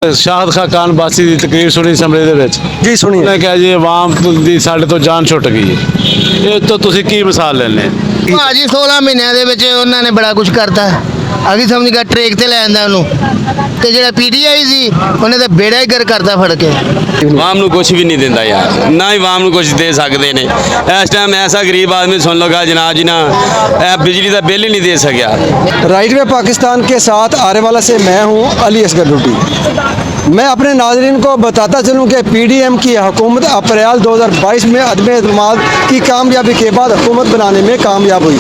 शाहद खान बासी की तकरीर सुनी समरे दे विच जी सुनिए। उन्हें कहा जी आवाम की साढ़े तो जान छुट गई है। ये तो तुसी की मिसाल लेने ਭਾਜੀ 16 ਮਹੀਨਿਆਂ ਦੇ ਵਿੱਚ ਉਹਨਾਂ ਨੇ ਬੜਾ ਕੁਝ ਕਰਤਾ। ਅਗੀ ਸਮਝ ਗਿਆ ਟਰੇਕ ਤੇ ਲੈ ਆਂਦਾ ਉਹਨੂੰ ਤੇ ਜਿਹੜਾ ਪੀਟੀਆਈ ਸੀ ਉਹਨੇ ਤਾਂ ਬੇੜਾ ਹੀ ਗਰ ਕਰਤਾ ਫੜ ਕੇ। आवाम ਨੂੰ ਕੁਝ ਵੀ ਨਹੀਂ ਦਿੰਦਾ ਯਾਰ, ਨਾ ਹੀ ਆਵਾਮ ਨੂੰ ਕੁਝ ਦੇ ਸਕਦੇ ਨੇ। ਇਸ ਟਾਈਮ ਐਸਾ ਗਰੀਬ ਆਦਮੀ ਸੁਣ ਲਗਾ जनाब जी ना बिजली का बिल ही नहीं दे सकिया। राइट वे पाकिस्तान के साथ आने वाला से मैं हूँ अली असगर लुटी। मैं अपने नाजरीन को बताता चलूँ कि पीडीएम की हुकूमत अप्रैल 2022 में अदम एतमाद की कामयाबी के बाद हुकूमत बनाने में कामयाब हुई।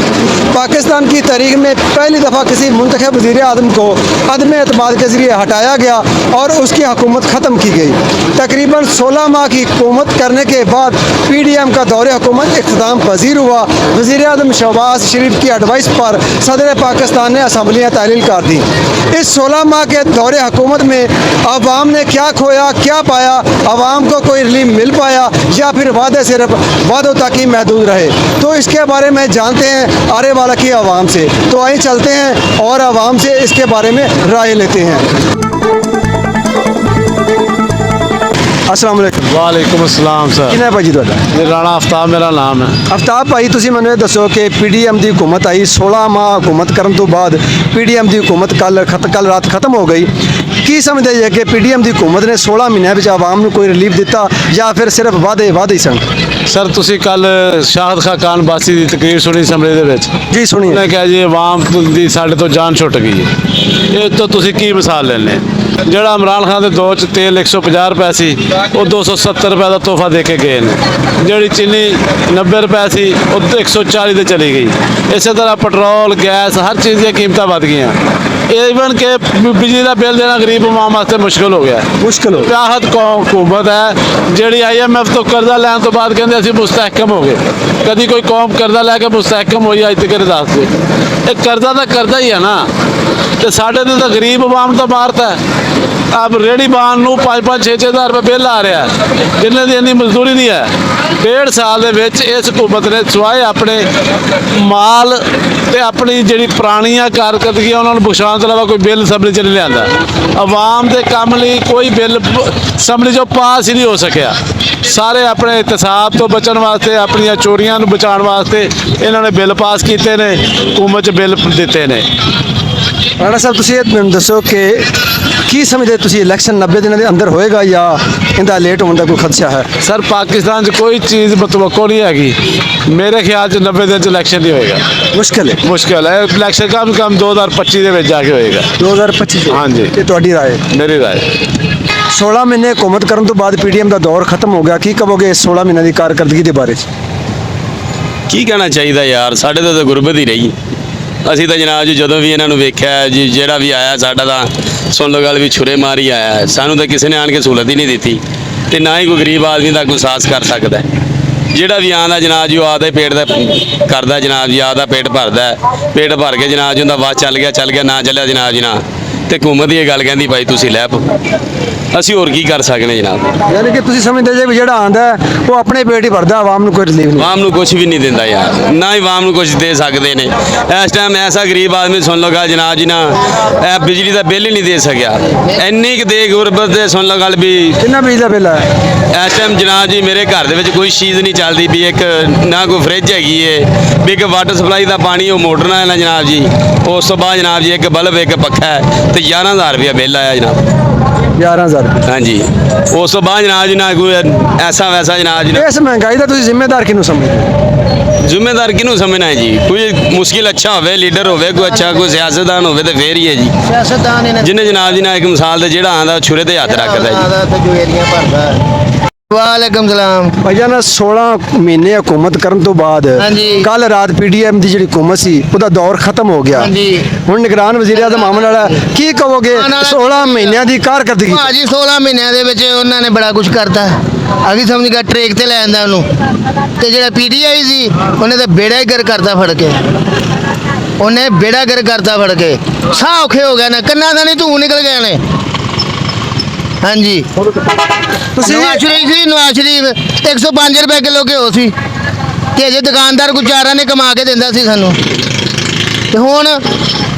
पाकिस्तान की तारीख में पहली दफ़ा किसी मुंतखब वज़ीर आज़म को अदम एतमाद के ज़रिए हटाया गया और उसकी हुकूमत ख़त्म की गई। तकरीबन 16 माह की हुकूमत करने के बाद पीडीएम का दौरे हुकूमत इख्तिताम पजीर हुआ। वज़ीर आज़म शहबाज शरीफ की एडवाइस पर सदर पाकिस्तान ने असम्बलियाँ तहलील कर दी। इस 16 माह के दौरे हुकूमत में अवाम ने क्या खोया क्या पाया, अवाम को कोई रिलीफ मिल पाया या फिर वादे सिर्फ वादों तक ही महदूद रहे, तो इसके बारे में जानते हैं आने वाला की अवाम से। तो आइए चलते हैं और अवाम से इसके बारे में राय लेते हैं। अस्सलाम वालेकुम। वालेकुम अस्सलाम सर। किन्ना भाजी ਤੁਹਾਡਾ? ये राणा आफ्ताब मेरा नाम है। ਅਫਤਾਬ ਭਾਈ ਤੁਸੀਂ ਮੈਨੂੰ ਇਹ ਦੱਸੋ ਕਿ ਪੀਡੀਐਮ ਦੀ हुकूमत आई 16 ਮਾਹ हुकूमत ਕਰਨ ਤੋਂ ਬਾਅਦ ਪੀਡੀਐਮ ਦੀ हुकूमत ਕੱਲ ਰਾਤ ਖਤਮ ਹੋ ਗਈ। ਕੀ ਸਮਝਦੇ ਜੇ ਕਿ ਪੀਡੀਐਮ ਦੀ हुकूमत ਨੇ 16 ਮਹੀਨਿਆਂ ਵਿੱਚ ਆਵਾਮ ਨੂੰ ਕੋਈ ਰਿਲੀਫ ਦਿੱਤਾ ਜਾਂ ਫਿਰ ਸਿਰਫ ਵਾਅਦੇ ਹੀ ਸਨ? सर तुसी कल शाहद खान बासी की तकरीर सुनी समरे दे विच जी सुनिए। उन्हें कहा जी आवाम की साढ़े तो जान छुट गई है। ये तो तुसी की मिसाल लेने ਜਿਹੜਾ ਇਮਰਾਨ ਖਾਨ ਦੇ ਦੌਰ 'ਚ ਤੇਲ 150 ਰੁਪਏ ਸੀ ਉਹ 270 ਰੁਪਏ ਦਾ ਤੋਹਫਾ ਦੇ ਕੇ ਗਏ ਨੇ। ਜਿਹੜੀ ਚੀਨੀ 90 ਰੁਪਏ ਸੀ ਉਹ 140 ਤੇ ਚਲੀ ਗਈ। ਇਸੇ ਤਰ੍ਹਾਂ ਪੈਟਰੋਲ ਗੈਸ ਹਰ ਚੀਜ਼ ਦੀਆਂ ਕੀਮਤਾਂ ਵੱਧ ਗਈਆਂ। ਈਵਨ ਕਿ ਬਿਜਲੀ ਦਾ ਬਿੱਲ ਦੇਣਾ ਗਰੀਬ ਆਵਾਮ ਵਾਸਤੇ ਮੁਸ਼ਕਲ ਹੋ ਗਿਆ। ਮੁਸ਼ਕਲ ਹੋ ਪਿਆਹਤ हुकूमत है ਜਿਹੜੀ IMF ਤੋਂ ਕਰਜ਼ਾ ਲੈਣ ਤੋਂ ਬਾਅਦ ਕਹਿੰਦੇ ਅਸੀਂ ਮੁਸਤਹਿਕਮ ਹੋ ਗਏ। ਕਦੀ ਕੋਈ ਕੌਮ ਕਰਜ਼ਾ ਲੈ ਕੇ ਮੁਸਤਹਿਕਮ ਹੋਈ ਅੱਜ ਤੱਕ ਦੱਸ ਦੇ। ਇਹ ਕਰਜ਼ਾ ਤਾਂ ਕਰਜ਼ਾ ਹੀ ਹੈ ਨਾ, ਤੇ ਸਾਡੇ ਤੇ ਤਾਂ ਗਰੀਬ ਆਵਾਮ ਤਾਂ ਮਾਰਤਾ। अब रेहड़ी बान ਨੂੰ 5-5 6-6 ਰੁਪਏ ਬਿੱਲ ਆ ਰਿਹਾ, ਜਿੰਨੇ ਦੀ ਇੰਨੀ ਮਜ਼ਦੂਰੀ ਨਹੀਂ ਹੈ। 1.5 ਸਾਲ ਦੇ ਵਿੱਚ ਇਸ ਹਕੂਮਤ ਨੇ ਸਵਾਏ ਆਪਣੇ ਮਾਲ ਤੇ ਆਪਣੀ ਜਿਹੜੀ ਪੁਰਾਣੀਆਂ ਕਾਰਕਰਦਗੀਆਂ ਉਹਨਾਂ ਨੂੰ ਬਖਸ਼ਾਉਣ ਤੋਂ ਇਲਾਵਾ ਕੋਈ ਬਿੱਲ ਅਸੈਂਬਲੀ 'ਚ ਨਹੀਂ ਲਿਆਂਦਾ। ਆਵਾਮ ਦੇ ਕੰਮ ਲਈ ਕੋਈ ਬਿੱਲ ਅਸੈਂਬਲੀ 'ਚੋਂ ਪਾਸ ਹੀ ਨਹੀਂ ਹੋ ਸਕਿਆ। ਸਾਰੇ ਆਪਣੇ ਇਤਸਾਬ ਤੋਂ ਬਚਣ ਵਾਸਤੇ, ਆਪਣੀਆਂ ਚੋਰੀਆਂ ਨੂੰ ਬਚਾਉਣ ਵਾਸਤੇ ਇਹਨਾਂ ਨੇ ਬਿੱਲ ਪਾਸ ਕੀਤੇ ਨੇ, ਹਕੂਮਤ 'ਚ ਬਿੱਲ ਦਿੱਤੇ ਨੇ। ਰਾਣਾ ਸਾਹਿਬ ਤੁਸੀਂ ਇਹ ਮੈਨੂੰ ਦੱਸੋ ਕਿ ਕੀ ਸਮਝਦੇ ਤੁਸੀਂ ਇਲੈਕਸ਼ਨ 90 ਦਿਨਾਂ ਦੇ ਅੰਦਰ ਹੋਏਗਾ ਜਾਂ ਇਹਦਾ ਲੇਟ ਹੋਣ ਦਾ ਕੋਈ ਖਦਸ਼ਾ ਹੈ? सर पाकिस्तान 'ਚ ਕੋਈ ਚੀਜ਼ ਮੁਤਵੱਕੋ ਨਹੀਂ ਹੈਗੀ। ਮੇਰੇ ਖਿਆਲ 'ਚ 90 ਦਿਨ 'ਚ ਇਲੈਕਸ਼ਨ ਨਹੀਂ ਹੋਏਗਾ। ਮੁਸ਼ਕਿਲ ਹੈ। ਮੁਸ਼ਕਿਲ ਹੈ। ਇਲੈਕਸ਼ਨ ਕਮ 2025 ਦੇ ਵਿੱਚ ਜਾ ਕੇ ਹੋਏਗਾ। 2025 ਹਾਂਜੀ। ਇਹ ਤੁਹਾਡੀ ਰਾਏ? ਮੇਰੀ ਰਾਏ 16 ਮਹੀਨੇ ਹੁਕੂਮਤ ਕਰਨ ਤੋਂ ਬਾਅਦ ਪੀਡੀਐਮ ਦਾ ਦੌਰ ਖਤਮ ਹੋ ਗਿਆ। ਕੀ ਕਹੋਗੇ ਇਸ 16 ਮਹੀਨਿਆਂ ਦੀ ਕਾਰਕਰਦਗੀ ਦੇ ਬਾਰੇ 'ਚ? ਕੀ ਕਹਿਣਾ ਚਾਹੀਦਾ ਯਾਰ, ਸਾਡੇ ਤੋਂ ਤਾਂ ਗੁਰਬਤ ਹੀ ਰਹੀ। ਅਸੀਂ ਤਾਂ ਜਨਾਬ ਜੀ ਜਦੋਂ ਵੀ ਇਹਨਾਂ ਨੂੰ ਵੇਖਿਆ ਜੀ, ਜਿਹੜਾ ਵੀ ਆਇਆ ਸਾਡਾ ਤਾਂ ਸੁਣ ਲਓ ਗੱਲ ਵੀ ਛੁਰੇ ਮਾਰੀ ਆਇਆ ਹੈ। ਸਾਨੂੰ ਤਾਂ ਕਿਸੇ ਨੇ ਆਣ ਕੇ ਸਹੂਲਤ ਹੀ ਨਹੀਂ ਦਿੱਤੀ, ਤੇ ਨਾ ਹੀ ਕੋਈ ਗਰੀਬ ਆਦਮੀ ਦਾ ਕੋਈ ਸਾਹਸ ਕਰ ਸਕਦਾ ਹੈ। ਜਿਹੜਾ ਵੀ ਆਉਂਦਾ ਜਨਾਬ ਜੀ ਉਹ ਆਦਾ ਹੀ ਪੇਟ ਦਾ ਕਰਦਾ ਜਨਾਬ ਜੀ, ਆਦਾ ਪੇਟ ਭਰਦਾ, ਪੇਟ ਭਰ ਕੇ ਜਨਾਬ ਜੀ ਉਹਦਾ ਬਾਅਦ ਚੱਲ ਗਿਆ ਨਾ ਚੱਲਿਆ ਜਨਾਬ ਜੀ ਨਾ, ਤੇ ਹਕੂਮਤ ਇਹ ਗੱਲ ਕਹਿੰਦੀ ਭਾਈ ਤੁਸੀਂ ਲੈ ਪਓ। ਅਸੀਂ ਹੋਰ ਕੀ ਕਰ ਸਕਦੇ ਜਨਾਬ। ਯਾਨੀ ਕਿ ਤੁਸੀਂ ਸਮਝਦੇ ਜੇ ਵੀ ਜਿਹੜਾ ਆਂਦਾ ਉਹ ਆਪਣੇ ਪੇਟ ਹੀ ਭਰਦਾ, ਆਵਾਮ ਨੂੰ ਕੋਈ ਰਿਲੀਫ ਨਹੀਂ। ਆਵਾਮ ਨੂੰ ਕੁਝ ਵੀ ਨਹੀਂ ਦਿੰਦਾ ਯਾਰ, ਨਾ ਹੀ ਆਵਾਮ ਨੂੰ ਕੁਝ ਦੇ ਸਕਦੇ ਨੇ। ਇਸ ਟਾਈਮ ਐਸਾ ਗਰੀਬ ਆਦਮੀ ਸੁਣ ਲਗਾ ਜਨਾਬ ਜੀ ਨਾ ਬਿਜਲੀ ਦਾ ਬਿੱਲ ਹੀ ਨਹੀਂ ਦੇ ਸਕਿਆ। ਇੰਨੀ ਕੁ ਦੇ ਗੁਰਬਤ ਦੇ ਸੁਣ ਲਓ ਗੱਲ ਵੀ। ਕਿੰਨਾ ਬਿਜਲੀ ਦਾ ਬਿੱਲ ਹੈ ਇਸ ਟਾਈਮ ਜਨਾਬ ਜੀ ਮੇਰੇ ਘਰ ਦੇ ਵਿੱਚ ਕੋਈ ਚੀਜ਼ ਨਹੀਂ ਚੱਲਦੀ ਵੀ, ਇੱਕ ਨਾ ਕੋਈ ਫਰਿੱਜ ਹੈਗੀ ਏ, ਵੀ ਇੱਕ ਵਾਟਰ ਸਪਲਾਈ ਦਾ ਪਾਣੀ ਉਹ ਮੋਟਰ ਨਾਲ ਨਾ ਜਨਾਬ ਜੀ। ਉਸ ਤੋਂ ਬਾਅਦ ਜਨਾਬ ਜੀ ਇੱਕ ਬਲਬ ਇੱਕ ਪੱਖਾ ਹੈ ਤੇ 11,000 ਰੁਪਇਆ ਬਿੱਲ ਆਇਆ ਜਨਾਬ। 11,000 ਹਾਂਜੀ। ਉਸ ਤੋਂ ਬਾਅਦ ਜਨਾਬ ਜੀ ਨਾ ਕੋਈ ਐਸਾ ਵੈਸਾ ਜਨਾਬ ਜੀ। ਇਸ ਮਹਿੰਗਾਈ ਦਾ ਤੁਸੀਂ ਜ਼ਿੰਮੇਦਾਰ ਕਿਹਨੂੰ ਸਮਝਦੇ? ਜ਼ਿੰਮੇਦਾਰ ਕਿਹਨੂੰ ਸਮਝਣਾ ਹੈ ਜੀ? ਕੋਈ ਮੁਸ਼ਕਿਲ ਅੱਛਾ ਹੋਵੇ, ਲੀਡਰ ਹੋਵੇ ਕੋਈ ਅੱਛਾ, ਕੋਈ ਸਿਆਸਤਦਾਨ ਹੋਵੇ ਤੇ ਫੇਰ ਹੀ ਹੈ ਜੀ। ਸਿਆਸਤਦਾਨ ਇਹਨਾਂ ਜਿਹਨੇ ਜਨਾਬ ਜੀ ਨਾਲ ਇੱਕ ਮਿਸਾਲ ਤੇ ਜਿਹੜਾ ਆਂਦਾ ਛੁਰੇ ਤੇ ਹੱਥ ਰੱਖਦਾ ਜੀ। ਤੇ ਜੁਏਰੀਆਂ ਭਰਦਾ। ਵਾਲੇਕਮ ਸਲਾਮ। ਭਾਈਜਾਨ 16 ਮਹੀਨੇ ਹੁਕੂਮਤ ਕਰਨ ਤੋਂ ਬਾਅਦ ਹਾਂਜੀ। ਕੱਲ ਰਾਤ ਪੀਡੀਐਮ ਦੀ ਜਿਹੜੀ ਹੁਕੂਮਤ ਸੀ ਉਹਦਾ ਦੌਰ ਖਤਮ ਹੋ ਗਿਆ। ਹਾਂਜੀ। ਹੁਣ ਨਿਗਰਾਨ ਵਜ਼ੀਰ ਆਜ਼ਮ ਆਉਣ ਵਾਲਾ, ਕੀ ਕਹੋਗੇ 16 ਮਹੀਨਿਆਂ ਦੀ ਕਾਰਕਰਦਗੀ? ਭਾਜੀ 16 ਮਹੀਨਿਆਂ ਦੇ ਵਿੱਚ ਉਹਨਾਂ ਨੇ ਬੜਾ ਕੁਝ ਕਰਤਾ। ਅਗੀ ਸਮਝ ਗਿਆ ਟਰੇਕ ਤੇ ਲੈ ਆਂਦਾ ਉਹਨੂੰ ਤੇ ਜਿਹੜਾ ਪੀਟੀਆਈ ਸੀ ਉਹਨੇ ਤਾਂ ਬੇੜਾ ਹੀ ਗਰ ਕਰਤਾ ਫੜ ਕੇ। ਉਹਨੇ ਬੇੜਾ ਗਰ ਕਰਤਾ ਫੜ ਕੇ। ਸਾਹ ਔਖੇ ਹੋ ਗਏ ਨੇ, ਕੰਨਾਂ ਦਾ ਨਹੀਂ ਧੂੰ ਨਿਕਲ ਗਏ ਨੇ। ਹਾਂਜੀ। ਤੁਸੀਂ ਨਵਾਜ਼ ਸ਼ਰੀਫ 105 ਰੁਪਏ ਕਿਲੋ ਘਿਓ ਸੀ ਤੇ ਅਜੇ ਦੁਕਾਨਦਾਰ ਗੁਜ਼ਾਰਾ ਨੇ ਕਮਾ ਕੇ ਦਿੰਦਾ ਸੀ ਸਾਨੂੰ। ਤੇ ਹੁਣ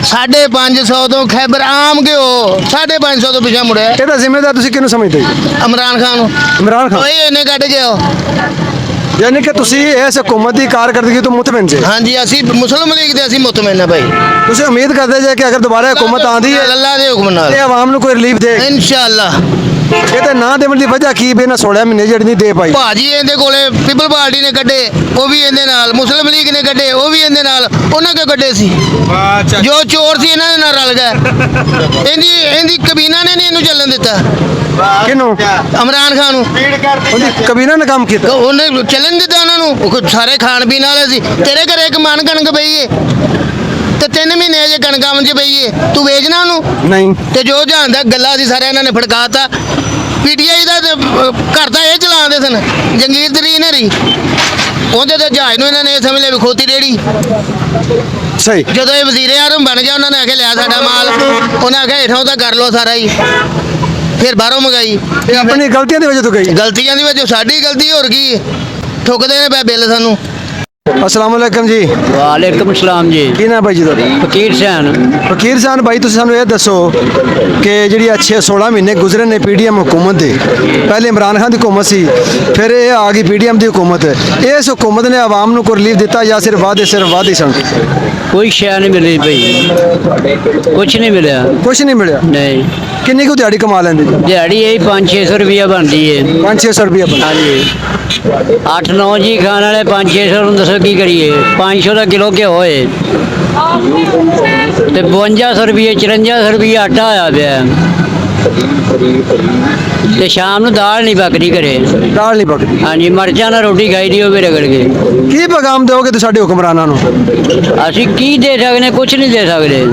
550 ਤੋਂ ਖੈਬਰ ਆਮ ਘਿਓ 550 ਤੋਂ ਪਿੱਛੇ ਮੁੜਿਆ ਇਹਦਾ ਜ਼ਿੰਮੇਦਾਰ ਤੁਸੀਂ ਕਿਹਨੂੰ ਸਮਝਦੇ ਜੀ? ਇਮਰਾਨ ਖਾਨ ਨੂੰ ਇਮਰਾਨ ਖਾਨ। ਓਏ ਇਹਨੇ ਕੱਢ ਗਿਆ ਯਾਨੀ ਕਿ ਤੁਸੀਂ ਇਸ ਹਕੂਮਤ ਦੀ ਕਾਰਗਰਦਗੀ ਤੋਂ ਮੁਤਮਿਨ ਜੇ। ਹਾਂਜੀ ਅਸੀਂ ਮੁਸਲਿਮ ਲੀਗ ਦੇ ਅਸੀਂ ਮੁਤਮਿਨ ਆ ਭਾਈ ਤੁਸੀਂ ਉਮੀਦ ਕਰਦੇ ਜੇ ਕਿ ਅਗਰ ਦੁਬਾਰਾ ਹਕੂਮਤ ਆਂਦੀ ਹੈ ਅੱਲਾਹ ਦੇ ਹੁਕਮ ਨਾਲ ਤੇ ਆਵਾਮ ਨੂੰ ਕੋਈ ਰਿਲੀਫ ਦੇ। ਇਨਸ਼ਾਅੱਲਾ ਇਹਦੇ ਨਾ ਦੇਣ ਦੀ ਵਜ੍ਹਾ ਕੀ ਵੀ ਇਹਨਾਂ 16 ਮਹੀਨੇ ਜਿਹੜੀ ਨਹੀਂ ਦੇ ਪਾਈ? ਭਾਜੀ ਇਹਦੇ ਕੋਲੇ ਪੀਪਲ ਪਾਰਟੀ ਨੇ ਕੱਢੇ ਉਹ ਵੀ ਇਹਦੇ ਨਾਲ ਮੁਸਲਿਮ ਲੀਗ ਨੇ ਕੱਢੇ ਉਹ ਵੀ ਇਹਦੇ ਨਾਲ ਉਹਨਾਂ ਕਿਉਂ ਕੱਢੇ ਸੀ ਜੋ ਚੋਰ ਸੀ ਇਹਨਾਂ ਦੇ ਨਾਲ ਰਲ ਗਏ ਇਹਦੀ ਕਬੀਨਾ ਨੇ ਨਹੀਂ ਇਹਨੂੰ ਚੱਲਣ ਦਿੱਤਾ ਕਿਹਨੂੰ? ਇਮਰਾਨ ਖਾਨ ਨੂੰ ਉਹਦੀ ਕਬੀਨਾ ਨੇ ਕੰਮ ਕੀਤਾ। ਉਹਨੇ ਚੱਲਣ ਦਿੱਤਾ ਉਹਨਾਂ ਨੂੰ ਉਹ ਸਾਰੇ ਖਾਣ ਪੀਣ ਵਾਲੇ ਸੀ ਤੇਰੇ ਘਰੇ ਇੱਕ ਮਨ ਕਣਕ ਪਈ ਏ ਤੇ 3 ਮਹੀਨੇ ਜੇ ਕਣਕਾਂ ਵਿੱਚ ਪਈ ਏ ਤੂੰ ਵੇਚਣਾ ਉਹਨੂੰ ਨਹੀਂ ਤੇ ਜੋ ਜਾਂਦਾ ਗੱਲਾਂ ਸੀ ਸਾਰੇ ਇਹਨਾਂ ਨੇ ਫੜਕਾਤਾ ਪੀਟੀਆਈ ਦਾ ਤੇ, ਘਰ ਤਾਂ ਇਹ ਚਲਾਉਂਦੇ ਸਨ ਜੰਗੀਰ ਤਰੀਨ ਹਰੀ ਉਹਦੇ ਤੇ ਜਹਾਜ਼ ਨੂੰ ਇਹਨਾਂ ਨੇ ਇਹ ਸਮਝ ਲਿਆ ਵੀ ਖੋਤੀ ਰੇੜੀ ਸਹੀ। ਜਦੋਂ ਇਹ ਵਜ਼ੀਰੇ ਆਜ਼ਮ ਬਣ ਗਿਆ ਉਹਨਾਂ ਨੇ ਆਖਿਆ ਲਿਆ ਸਾਡਾ ਮਾਲ ਉਹਨਾਂ ਆਖਿਆ ਹੇਠੋਂ ਤਾਂ ਕਰ ਲਓ ਸਾਰਾ ਹੀ ਫਿਰ ਬਾਹਰੋਂ ਮੰਗਾਈ ਇਹ ਆਪਣੀ ਗਲਤੀਆਂ ਦੀ ਵਜ੍ਹਾ ਤੋਂ ਗਈ। ਗਲਤੀਆਂ ਦੀ ਵਜ੍ਹਾ ਸਾਡੀ ਗਲਤੀ ਹੋਰ ਕੀ ਹੈ ਠੁਕਦੇ ਨੇ ਪਏ ਬਿੱਲ ਸਾਨੂੰ अस्सलाम वालेकुम जी। ਵਾਲੇਕੁਮ ਸਲਾਮ ਜੀ। ਕੀ ਨਾਮ ਭਾਈ ਜੀ ਤੁਹਾਡਾ? ਫਕੀਰ ਸੈਨ। ਫਕੀਰ ਸਾਹਿਬ ਭਾਈ ਤੁਸੀਂ ਸਾਨੂੰ ਇਹ ਦੱਸੋ ਕਿ ਜਿਹੜੀ 16 ਮਹੀਨੇ ਗੁਜ਼ਰੇ ਨੇ ਪੀਡੀਐਮ ਹਕੂਮਤ ਦੇ, ਪਹਿਲੇ ਇਮਰਾਨ ਖਾਨ ਦੀ ਹਕੂਮਤ ਸੀ ਫਿਰ ਇਹ ਆ ਗਈ ਪੀਡੀਐਮ ਦੀ ਹਕੂਮਤ, ਇਸ ਹਕੂਮਤ ਨੇ ਆਵਾਮ ਨੂੰ ਕੋਈ ਰਿਲੀਫ ਦਿੱਤਾ ਜਾਂ ਸਿਰਫ ਵਾਅਦੇ ਸਨ? ਕੋਈ ਸ਼ੈ ਨਹੀਂ ਮਿਲੀ ਭਈ, ਕੁਛ ਨਹੀਂ ਮਿਲਿਆ। ਕੁਛ ਨਹੀਂ ਮਿਲਿਆ। ਨਹੀਂ। ਕਿੰਨੀ ਕੁ ਦਿਹਾੜੀ ਕਮਾ ਲੈਂਦੇ? ਦਿਹਾੜੀ ਇਹ 500-600 ਰੁਪਇਆ ਬਣਦੀ ਹੈ। 500-600 ਰੁਪਇਆ ਬਣਾ। ਹਾਂਜੀ 8-9 ਜੀ ਖਾਣ ਵਾਲੇ 500-600 ਨੂੰ ਦੱਸੋ ਕੀ ਕਰੀਏ? 500 ਦਾ ਕਿਲੋ ਘਿਓ ਹੋਏ ਤੇ 5200 ਰੁਪਏ 5400 ਰੁਪਏ ਆਟਾ ਆਇਆ ਪਿਆ ਤੇ ਸ਼ਾਮ ਨੂੰ ਦਾਲ ਨਹੀਂ ਪੱਕਦੀ ਘਰੇ। ਦਾਲ ਨਹੀਂ ਪੱਕਦੀ। ਹਾਂਜੀ ਮਰਚਾਂ ਨਾਲ ਰੋਟੀ ਖਾਈ ਦੀ ਹੋਵੇ ਰਗੜ ਕੇ। ਕੀ ਪੈਗਾਮ ਦਿਓਗੇ ਤੁਸੀਂ ਸਾਡੇ ਹੁਕਮਰਾਨਾਂ ਨੂੰ? ਅਸੀਂ ਕੀ ਦੇ ਸਕਦੇ? ਕੁਛ ਨਹੀਂ ਦੇ ਸਕਦੇ।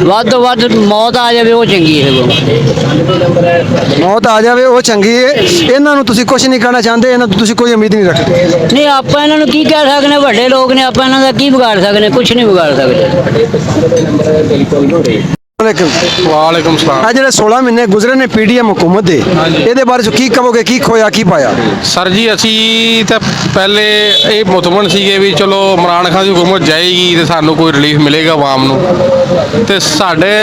ਵੱਧ ਤੋਂ ਵੱਧ ਮੌਤ ਆ ਜਾਵੇ ਉਹ ਚੰਗੀ ਹੈ। ਮੌਤ ਆ ਜਾਵੇ ਉਹ ਚੰਗੀ ਹੈ। ਇਹਨਾਂ ਨੂੰ ਤੁਸੀਂ ਕੁਛ ਨਹੀਂ ਕਹਿਣਾ ਚਾਹੁੰਦੇ? ਇਹਨਾਂ ਤੋਂ ਤੁਸੀਂ ਕੋਈ ਉਮੀਦ ਨਹੀਂ ਰੱਖਦੇ? ਨਹੀਂ ਆਪਾਂ ਇਹਨਾਂ ਨੂੰ ਕੀ ਕਹਿ ਸਕਦੇ? ਵੱਡੇ ਲੋਕ ਨੇ, ਆਪਾਂ ਇਹਨਾਂ ਦਾ ਕੀ ਵਿਗਾੜ ਸਕਦੇ? ਕੁਛ ਨਹੀਂ ਵਿਗਾੜ ਸਕਦੇ। ਵਾਲੇਕੁਮ ਸਲਾਮ। ਆ ਜਿਹੜੇ 16 ਮਹੀਨੇ ਗੁਜ਼ਰੇ ਨੇ ਪੀਡੀਐਮ ਹਕੂਮਤ ਦੇ, ਇਹਦੇ ਬਾਰੇ ਚ ਕੀ ਕਹੋਗੇ? ਕੀ ਖੋਇਆ ਕੀ ਪਾਇਆ? ਸਰ ਜੀ ਅਸੀਂ ਤਾਂ ਪਹਿਲੇ ਇਹ ਮੁਤਮਨ ਸੀਗੇ ਵੀ ਚਲੋ ਇਮਰਾਨ ਖਾਨ ਦੀ ਹੁਕੂਮਤ ਜਾਏਗੀ ਤੇ ਸਾਨੂੰ ਕੋਈ ਰਿਲੀਫ ਮਿਲੇਗਾ ਆਵਾਮ ਨੂੰ, ਤੇ ਸਾਡੇ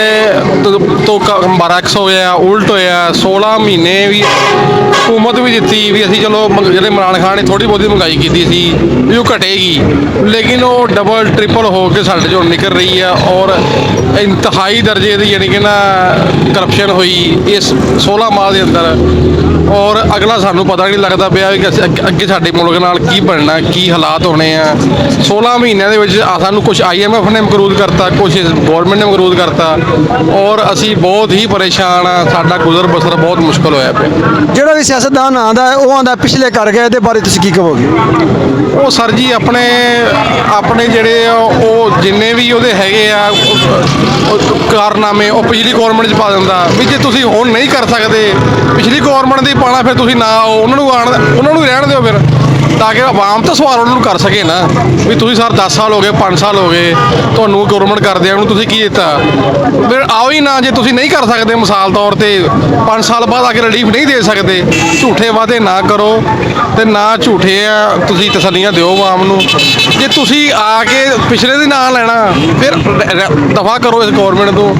ਤੋਂ ਬਰਅਕਸ ਹੋਇਆ, ਉਲਟ ਹੋਇਆ। 16 ਮਹੀਨੇ ਵੀ ਹੁਕੂਮਤ ਵੀ ਦਿੱਤੀ ਵੀ ਅਸੀਂ ਚਲੋ ਜਿਹੜੇ ਇਮਰਾਨ ਖਾਨ ਨੇ ਥੋੜੀ ਬਹੁਤੀ ਮਹਿੰਗਾਈ ਕੀਤੀ ਸੀ ਵੀ ਉਹ ਘਟੇਗੀ, ਲੇਕਿਨ ਉਹ ਡਬਲ ਟ੍ਰਿਪਲ ਹੋ ਕੇ ਸਾਡੇ ਚੋਂ ਨਿਕਲ ਰਹੀ ਆ ਔਰ ਇੰਤਹਾਈ ਦਰਜੇ ਦੀ ਯਾਨੀ ਕਿ ਨਾ ਕਰਪਸ਼ਨ ਹੋਈ ਇਸ 16 ਮਾਹ ਦੇ ਅੰਦਰ। ਔਰ ਅਗਲਾ ਸਾਨੂੰ ਪਤਾ ਨਹੀਂ ਲੱਗਦਾ ਪਿਆ ਕਿ ਅੱਗੇ ਸਾਡੇ ਮੁਲਕ ਨਾਲ ਕੀ ਬਣਨਾ, ਕੀ ਹਾਲਾਤ ਹੋਣੇ ਆ। 16 ਮਹੀਨਿਆਂ ਦੇ ਵਿੱਚ ਸਾਨੂੰ ਕੁਝ IMF ਨੇ ਮਕਰੂਦ ਕਰਤਾ, ਕੁਝ ਗਵਰਨਮੈਂਟ ਨੇ ਮਕਰੂਦ ਕਰਤਾ ਔਰ ਅਸੀਂ ਬਹੁਤ ਹੀ ਪਰੇਸ਼ਾਨ ਆ। ਸਾਡਾ ਗੁਜ਼ਰ ਬਸਰ ਬਹੁਤ ਮੁਸ਼ਕਲ ਹੋਇਆ ਪਿਆ। ਜਿਹੜਾ ਵੀ ਸਿਆਸਤਦਾਨ ਆਂਦਾ ਹੈ ਉਹ ਆਂਦਾ ਪਿਛਲੇ ਕਰ ਗਏ, ਇਹਦੇ ਬਾਰੇ ਤੁਸੀਂ ਕੀ ਕਹੋਗੇ? ਉਹ ਸਰ ਜੀ ਆਪਣੇ ਜਿਹੜੇ ਆ ਉਹ ਜਿੰਨੇ ਵੀ ਉਹਦੇ ਹੈਗੇ ਆ ਉਹ ਕਾਰਨਾਮੇ ਉਹ ਪਿਛਲੀ ਗਵਰਨਮੈਂਟ 'ਚ ਪਾ ਦਿੰਦਾ ਵੀ ਜੇ ਤੁਸੀਂ ਹੁਣ ਨਹੀਂ ਕਰ ਸਕਦੇ ਪਿਛਲੀ ਗਵਰਨਮੈਂਟ ਦੀ ਪਾਣਾ ਫਿਰ ਤੁਸੀਂ ਨਾ ਆਓ, ਉਹਨਾਂ ਨੂੰ ਰਹਿਣ ਦਿਓ ਫਿਰ, ਤਾਂ ਕਿ ਆਵਾਮ ਤਾਂ ਸਵਾਲ ਉਹਨਾਂ ਨੂੰ ਕਰ ਸਕੇ ਨਾ ਵੀ ਤੁਸੀਂ ਸਰ 10 ਸਾਲ ਹੋ ਗਏ 5 ਸਾਲ ਹੋ ਗਏ ਤੁਹਾਨੂੰ ਗਵਰਨਮੈਂਟ ਕਰਦਿਆਂ ਨੂੰ ਤੁਸੀਂ ਕੀ ਦਿੱਤਾ, ਫਿਰ ਆਓ ਹੀ ਨਾ। ਜੇ ਤੁਸੀਂ ਨਹੀਂ ਕਰ ਸਕਦੇ ਮਿਸਾਲ ਤੌਰ ਤੇ 5 ਸਾਲ ਬਾਅਦ ਆ ਕੇ ਰਿਲੀਫ ਨਹੀਂ ਦੇ ਸਕਦੇ, ਝੂਠੇ ਵਾਅਦੇ ਨਾ ਕਰੋ ਤੇ ਨਾ ਝੂਠੇ ਤੁਸੀਂ ਤਸੱਲੀਆਂ ਦਿਓ ਆਵਾਮ ਨੂੰ। ਜੇ ਤੁਸੀਂ ਆ ਕੇ ਪਿਛਲੇ ਦੀ ਨਾਂ ਲੈਣਾ ਫਿਰ ਦਫਾ ਕਰੋ ਇਸ ਗਵਰਨਮੈਂਟ ਤੋਂ,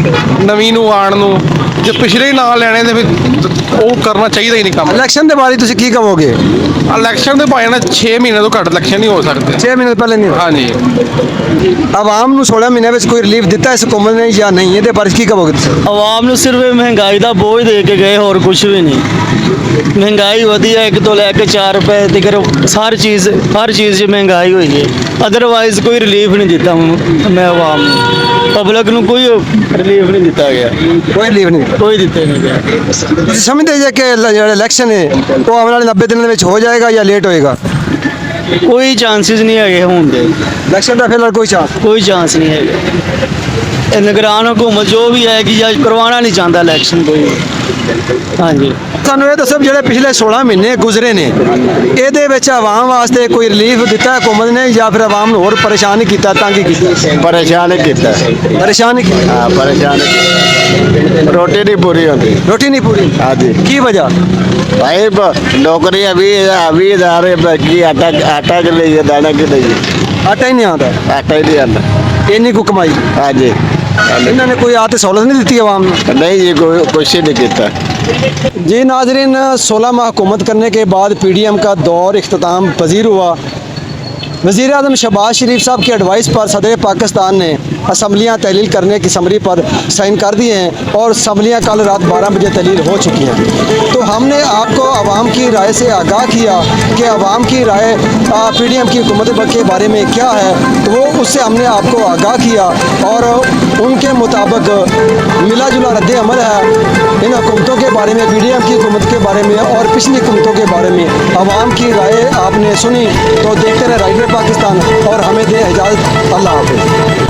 ਨਵੀਂ ਨੂੰ ਆਉਣ ਨੂੰ। ਜੇ ਪਿਛਲੇ ਹੀ ਨਾਂ ਲੈਣੇ ਤੇ ਫਿਰ ਉਹ ਕਰਨਾ ਚਾਹੀਦਾ ਹੀ ਨਹੀਂ ਕੰਮ। ਇਲੈਕਸ਼ਨ ਦੇ ਬਾਰੇ ਤੁਸੀਂ ਕੀ ਕਹੋਗੇ? ਇਲੈਕਸ਼ਨ ਦੇ ਭਾਈ ਨਾ 6 ਮਹੀਨੇ ਤੋਂ ਘੱਟ ਇਲੈਕਸ਼ਨ ਨਹੀਂ ਹੋ ਸਕਦੇ। 6 ਮਹੀਨੇ ਤੋਂ ਪਹਿਲੇ ਨਹੀਂ ਹੋਇਆ। ਹਾਂਜੀ ਆਵਾਮ ਨੂੰ 16 ਮਹੀਨਿਆਂ ਵਿੱਚ ਕੋਈ ਰਿਲੀਫ ਦਿੱਤਾ ਇਸ ਹਕੂਮਤ ਨੇ ਜਾਂ ਨਹੀਂ? ਇਹਦੇ ਬਾਰੇ ਕੀ ਕਹੋਗੇ ਤੁਸੀਂ? ਆਵਾਮ ਨੂੰ ਸਿਰਫ ਇਹ ਮਹਿੰਗਾਈ ਦਾ ਬੋਝ ਦੇ ਕੇ ਗਏ, ਹੋਰ ਕੁਝ ਵੀ ਨਹੀਂ। ਮਹਿੰਗਾਈ ਵਧੀ ਹੈ 1 ਤੋਂ ਲੈ ਕੇ 4 ਰੁਪਏ ਤੱਕ, ਹਰ ਚੀਜ਼ 'ਚ ਮਹਿੰਗਾਈ ਹੋਈ ਹੈ। ਅਦਰਵਾਈਜ਼ ਕੋਈ ਰਿਲੀਫ ਨਹੀਂ ਦਿੱਤਾ ਮੈਂ ਆਵਾਮ ਨੂੰ, ਪਬਲਿਕ ਨੂੰ ਕੋਈ ਰਿਲੀਫ ਨਹੀਂ ਦਿੱਤਾ ਗਿਆ, ਕੋਈ ਰਿਲੀਫ ਨਹੀਂ ਦਿੱਤਾ। ਕੋਈ ਦਿੱਤੇ ਨਹੀਂ ਗਿਆ। ਤੁਸੀਂ ਸਮਝਦੇ ਜੇ ਕਿ ਜਿਹੜਾ ਇਲੈਕਸ਼ਨ ਹੈ ਉਹ ਆਉਣ ਵਾਲੇ 90 ਦਿਨਾਂ ਦੇ ਵਿੱਚ ਹੋ ਜਾਏਗਾ ਜਾਂ ਲੇਟ ਹੋਏਗਾ? ਕੋਈ ਚਾਂਸਿਸ ਨਹੀਂ ਹੈਗੇ ਹੋਣ ਦੇ, ਇਲੈਕਸ਼ਨ ਦਾ ਫਿਲਹਾਲ ਕੋਈ ਚਾਂਸ? ਕੋਈ ਚਾਂਸ ਨਹੀਂ ਹੈਗਾ। ਇਹ ਨਿਗਰਾਨ ਹਕੂਮਤ ਜੋ ਵੀ ਹੈ ਕਿ ਜਾਂ ਕਰਵਾਉਣਾ ਨਹੀਂ ਚਾਹੁੰਦਾ ਇਲੈਕਸ਼ਨ ਕੋਈ। ਹਾਂਜੀ ਸਾਨੂੰ ਇਹ ਦੱਸੋ ਜਿਹੜੇ ਪਿਛਲੇ 16 ਮਹੀਨੇ ਗੁਜ਼ਰੇ ਨੇ ਇਹਦੇ ਵਿੱਚ ਆਵਾਮ ਵਾਸਤੇ ਕੋਈ ਰਿਲੀਫ ਦਿੱਤਾ ਹਕੂਮਤ ਨੇ ਜਾਂ ਫਿਰ ਆਵਾਮ ਨੂੰ ਹੋਰ ਪਰੇਸ਼ਾਨ ਹੀ ਕੀਤਾ, ਤੰਗ ਹੀ ਕੀਤਾ? परेशान किया ਪਰੇਸ਼ਾਨ ਹੀ ਕੀਤਾ। हाँ परेशान किया। रोटी नहीं पूरी होती। ਰੋਟੀ ਨਹੀਂ ਪੂਰੀ? हाँ जी ਕੀ ਵਜ੍ਹਾ? भाई नौकरी अभी जा रहे बाकी आटा के लिए दाना के लिए ਆਟਾ ਹੀ ਨਹੀਂ ਆਉਂਦਾ। आटा ही नहीं आता। इन्नी को कमाई हाँ जी इन्होंने कोई आते सहूलत नहीं दी आवाम ने। नहीं जी कोई कुछ नहीं किया। जी नाजरीन, 16 माह हुकूमत करने के बाद PDM का दौर इख्तिताम पजीर हुआ। वज़ीर आज़म शहबाज शरीफ साहब की एडवाइस पर सदर पाकिस्तान ने असम्बलियाँ तहलील करने की समरी पर साइन कर दिए हैं और असम्बलियाँ कल रात 12 बजे तहलील हो चुकी हैं। तो हमने आपको आवाम की राय से आगाह किया कि आवाम की राय PDM की हुकूमत के बारे में क्या है, तो वो उससे हमने आपको आगाह किया और उनके मुताबिक मिला जुला रद्द अमल है इन हुकूमतों के बारे में, PDM की हुकूमत के बारे में और पिछली हुकूमतों के बारे में। आवाम की राय आपने सुनी, तो देखते रहे राइट पाकिस्तान और हमें दे इजाज़त। अल्लाह हाफ़िज़।